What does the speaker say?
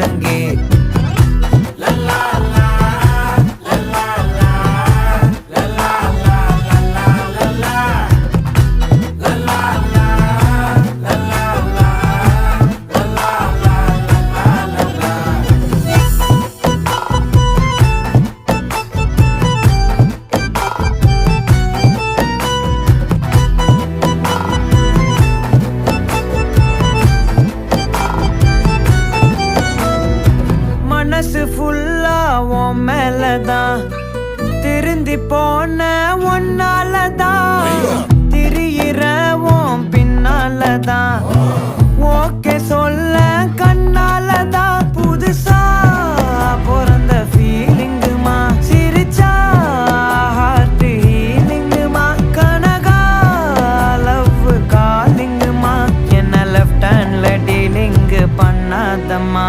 ஒழுங்கே. மனசு ஃபுல்லா உன் மேலதான், திருந்தி போன ஒன்னாலதான், திரியிற உன் பின்னாலதான், ஓகே சொல்ல கண்ணாலதான். புதுசா பிறந்த ஃபீலிங்குமா, சிரிச்சா ஹார்ட் ஹீலிங்குமா, கனகா லவ் காலிங்குமா, என்ன லெஃப்ட் ஹேண்ட்ல டீலிங் பண்ணாதம்மா.